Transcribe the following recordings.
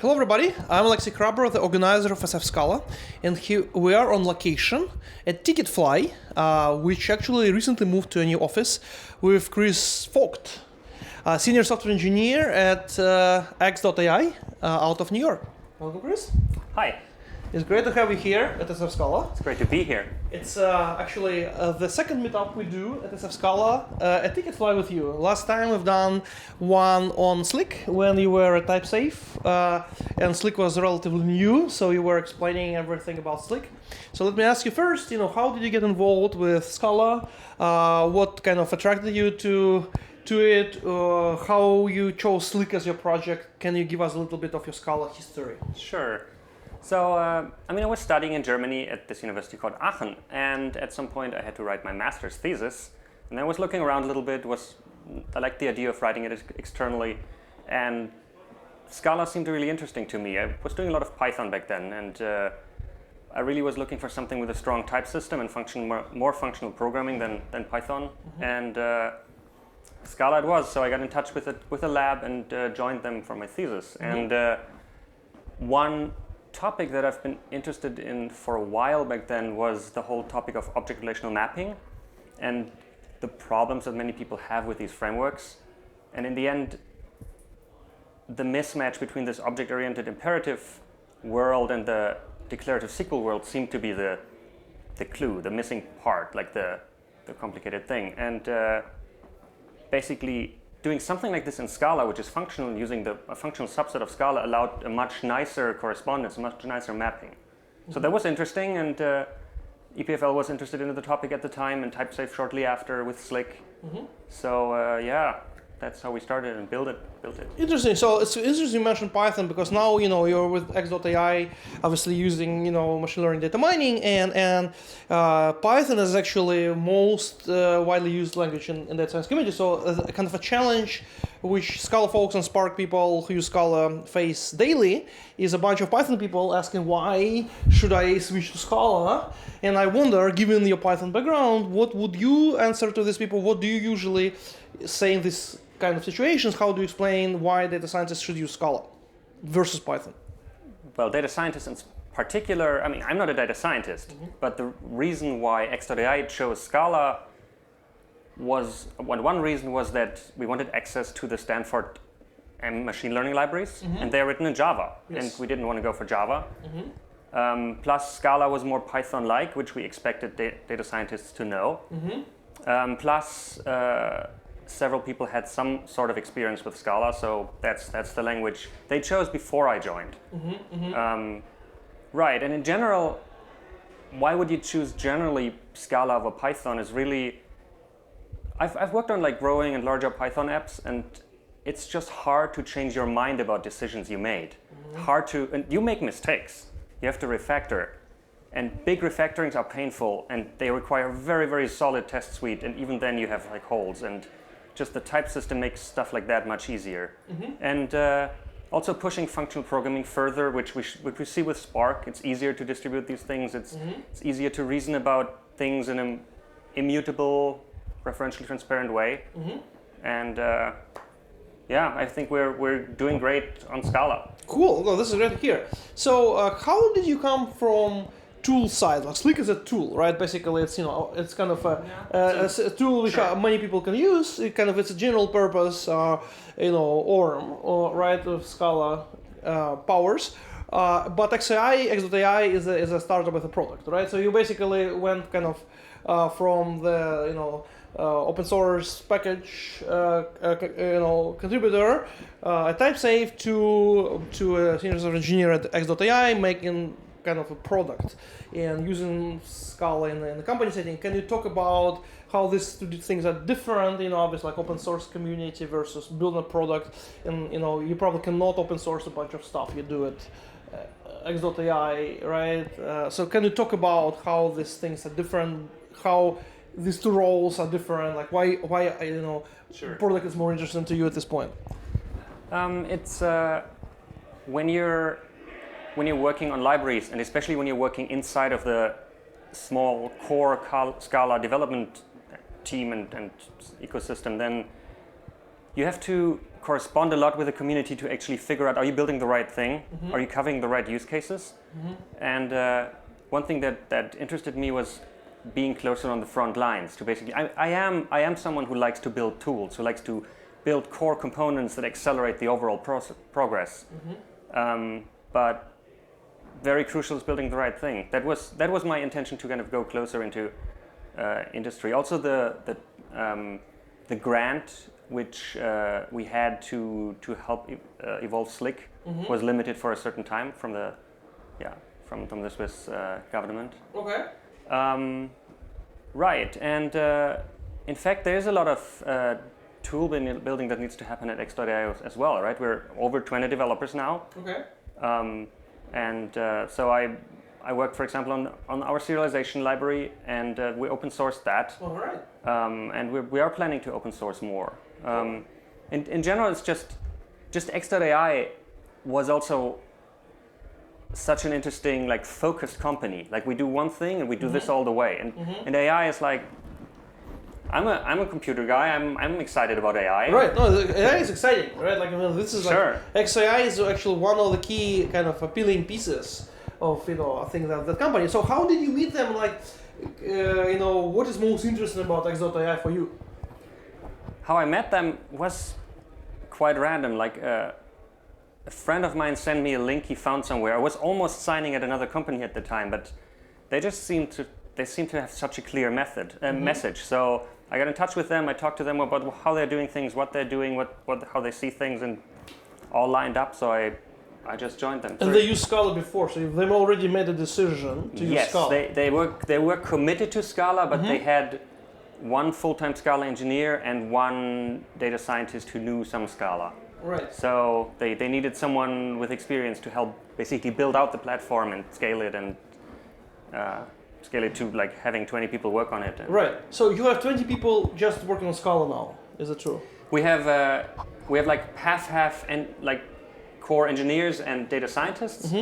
Hello everybody, I'm Alexy Khrabrov, the organizer of SF Scala, and here we are on location at Ticketfly, which actually recently moved to a new office with Chris Vogt, senior software engineer at X.ai out of New York. Welcome, Chris. Hi. It's great to have you here at SF Scala. It's great to be here. It's actually the second meetup we do at SF Scala at Ticketfly with you. Last time we've done one on Slick when you were at TypeSafe, and Slick was relatively new, so you were explaining everything about Slick. So let me ask you first, how did you get involved with Scala? What kind of attracted you to it? How you chose Slick as your project? Can you give us a little bit of your Scala history? Sure. So, I was studying in Germany at this university called Aachen, and at some point I had to write my master's thesis, and I was looking around a little bit. I liked the idea of writing it externally, and Scala seemed really interesting to me. I was doing a lot of Python back then, and I really was looking for something with a strong type system and more functional programming than Python, and Scala it was. So I got in touch with a lab and joined them for my thesis. And one topic that I've been interested in for a while back then was the whole topic of object relational mapping and the problems that many people have with these frameworks. And in the end, the mismatch between this object-oriented imperative world and the declarative SQL world seemed to be the clue, the missing part, like the complicated thing. And basically, doing something like this in Scala, which is functional, using a functional subset of Scala, allowed a much nicer correspondence, a much nicer mapping. So that was interesting, and EPFL was interested in the topic at the time, and TypeSafe shortly after with Slick. So that's how we started and built it. Interesting. So it's interesting you mentioned Python, because now you're with X.ai, obviously using machine learning data mining, and Python is actually most widely used language in data science community. So kind of a challenge which Scala folks and Spark people who use Scala face daily is a bunch of Python people asking, why should I switch to Scala? And I wonder, given your Python background, what would you answer to these people? What do you usually say in this kind of situations? How do you explain why data scientists should use Scala versus Python? Well, data scientists in particular, I'm not a data scientist, but the reason why X.ai chose Scala one reason was that we wanted access to the Stanford machine learning libraries, and they're written in Java, and we didn't want to go for Java. Plus, Scala was more Python-like, which we expected data scientists to know. Plus, several people had some sort of experience with Scala, so that's the language they chose before I joined. Right, and in general, why would you choose generally Scala over Python is really, I've worked on growing and larger Python apps, and it's just hard to change your mind about decisions you made. And you make mistakes, you have to refactor. And big refactorings are painful, and they require a very, very solid test suite, and even then you have holes, and just the type system makes stuff like that much easier. And also pushing functional programming further, which we see with Spark. It's easier to distribute these things. It's easier to reason about things in an immutable, referentially transparent way. And I think we're doing great on Scala. Cool. Well, this is great to hear. So how did you come from tool side? Slick is a tool, right? Basically, it's it's kind of a tool which many people can use. It's a general purpose, ORM, right, of Scala powers. But X.ai is a startup with a product, right? So you basically went from the open source package contributor at TypeSafe to a senior software engineer at X.ai, making kind of a product and using Scala in the company setting. Can you talk about how these two things are different? Obviously, open source community versus building a product, and you probably cannot open source a bunch of stuff. You do it X.ai, right? So can you talk about how these things are different? How these two roles are different? Why product is more interesting to you at this point? It's when you're working on libraries, and especially when you're working inside of the small core Scala development team and ecosystem, then you have to correspond a lot with the community to actually figure out, are you building the right thing? Are you covering the right use cases? And one thing that interested me was being closer on the front lines to basically, I am someone who likes to build tools, who likes to build core components that accelerate the overall progress. But very crucial is building the right thing. That was my intention, to kind of go closer into industry. Also the grant which we had to help evolve Slick was limited for a certain time from the Swiss government. Okay. Right, and in fact there's a lot of tool building that needs to happen at X.ai as well, right? We're over 20 developers now. Okay. So I worked, for example, on our serialization library, and we open sourced that. All right. And we are planning to open source more. In general, it's just X.ai was also such an interesting, like, focused company. Like, we do one thing and we do this all the way. And AI is like, I'm a computer guy. I'm excited about AI. Right. No, AI is exciting, right? Like, I mean, this is sure. Like X.ai is actually one of the key kind of appealing pieces of, I think that company. So how did you meet them? Like, what is most interesting about X.ai for you? How I met them was quite random. Like, a friend of mine sent me a link he found somewhere. I was almost signing at another company at the time, but they just seemed to have such a clear message. So I got in touch with them. I talked to them about how they're doing things, what they're doing, how they see things, and all lined up. So I just joined them. And they used Scala before, so they've already made a decision to use Scala. Yes, they were committed to Scala, but they had one full-time Scala engineer and one data scientist who knew some Scala. Right. So they needed someone with experience to help basically build out the platform and scale it to like having 20 people work on it. Right. So you have 20 people just working on Scala now. Is it true? We have like half and like core engineers and data scientists.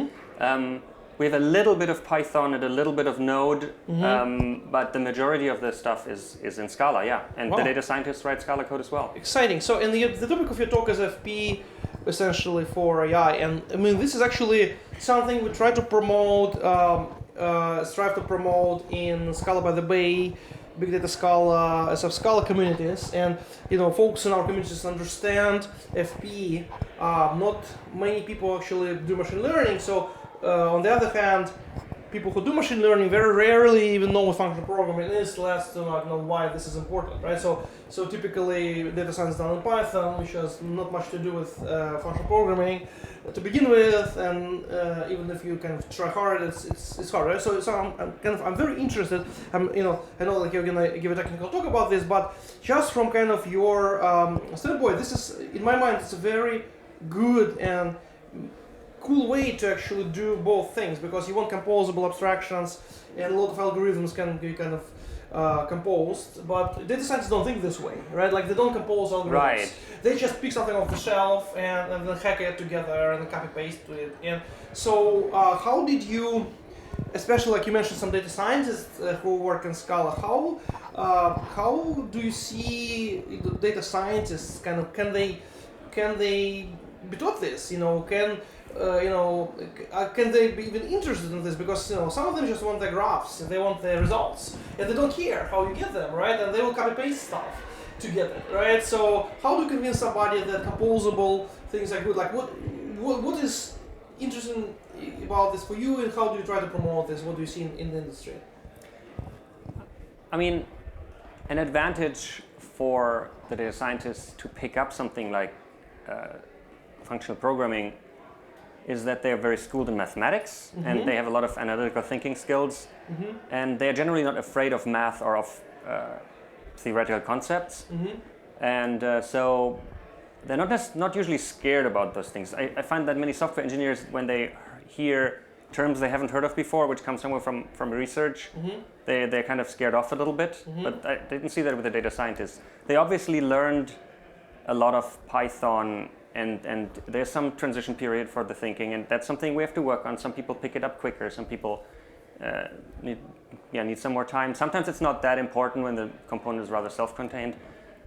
We have a little bit of Python and a little bit of Node, but the majority of the stuff is in Scala, yeah. And the data scientists write Scala code as well. Exciting. So, and the topic of your talk is FP, essentially for AI. And I mean, this is actually something we try to promote, strive to promote in Scala by the Bay, Big Data Scala, SF Scala communities. And, folks in our communities understand FP. Not many people actually do machine learning. So, on the other hand, people who do machine learning very rarely even know what functional programming is, less to know why this is important, right? So typically data science is done in Python, which has not much to do with functional programming to begin with, and even if you kind of try hard, it's hard, right? So I'm very interested. I know like you're gonna give a technical talk about this, but just from kind of your standpoint, this is, in my mind, it's a very good and cool way to actually do both things, because you want composable abstractions and a lot of algorithms can be kind of composed, but data scientists don't think this way, right? Like, they don't compose algorithms. Right. They just pick something off the shelf and then hack it together and copy paste it. And so how did you, especially like you mentioned some data scientists who work in Scala, how do you see the data scientists kind of, can they be taught this? Can they be even interested in this? Because some of them just want the graphs, they want the results, and they don't care how you get them, right? And they will copy paste stuff to get it, right? So how do you convince somebody that composable things are good? Like, what is interesting about this for you, and how do you try to promote this? What do you see in the industry? I mean, an advantage for the data scientists to pick up something like functional programming is that they are very schooled in mathematics, and they have a lot of analytical thinking skills, and they are generally not afraid of math or of theoretical concepts, and so they're not usually scared about those things. I find that many software engineers, when they hear terms they haven't heard of before, which come somewhere from research, they're kind of scared off a little bit, but I didn't see that with the data scientists. They obviously learned a lot of Python, and there's some transition period for the thinking, and that's something we have to work on. Some people pick it up quicker, some people need some more time. Sometimes it's not that important when the component is rather self-contained,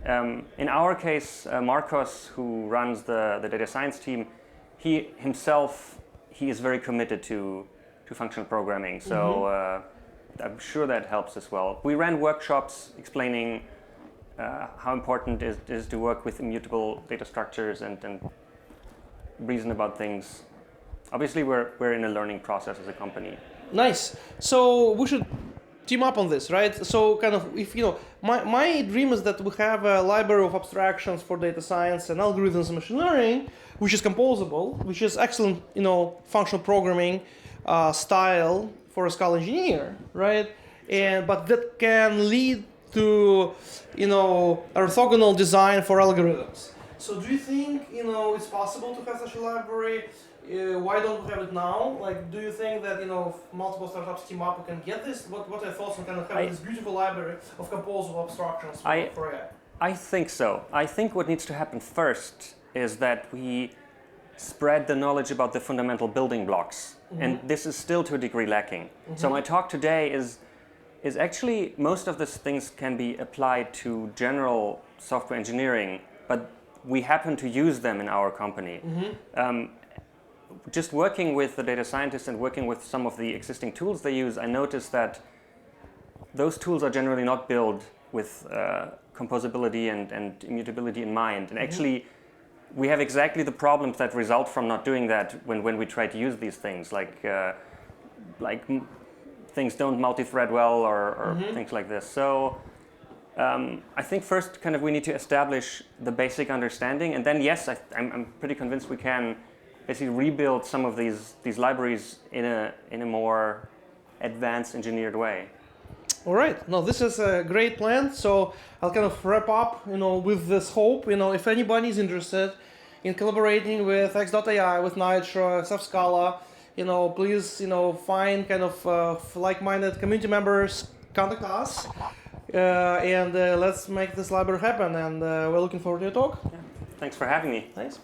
In our case, Marcos, who runs the data science team, he himself, he is very committed to functional programming. So I'm sure that helps as well. We ran workshops explaining how important it is to work with immutable data structures and reason about things. Obviously, we're in a learning process as a company. Nice. So we should team up on this, right? So kind of, if you know, my dream is that we have a library of abstractions for data science and algorithms and machine learning, which is composable, which is excellent, you know, functional programming style for a Scala engineer, right? But that can lead to, you know, orthogonal design for algorithms. So do you think, you know, it's possible to have such a library? Why don't we have it now? Like, do you think that, you know, if multiple startups team up, we can get this? What are your thoughts on kind of having this beautiful library of composable abstractions for AI? I think so. I think what needs to happen first is that we spread the knowledge about the fundamental building blocks. And this is still to a degree lacking. So my talk today is actually, most of these things can be applied to general software engineering, but we happen to use them in our company. Just working with the data scientists and working with some of the existing tools they use, I noticed that those tools are generally not built with composability and immutability in mind. And actually, we have exactly the problems that result from not doing that when we try to use these things, like things don't multi-thread well or things like this. So I think first kind of we need to establish the basic understanding, and then yes, I'm pretty convinced we can basically rebuild some of these libraries in a more advanced engineered way. All right. No, this is a great plan. So I'll kind of wrap up, you know, with this hope. You know, if anybody is interested in collaborating with X.ai, with Nitro, SF Scala, you know, please, you know, find kind of like-minded community members, contact us, and let's make this library happen. And we're looking forward to your talk. Yeah. Thanks for having me. Thanks.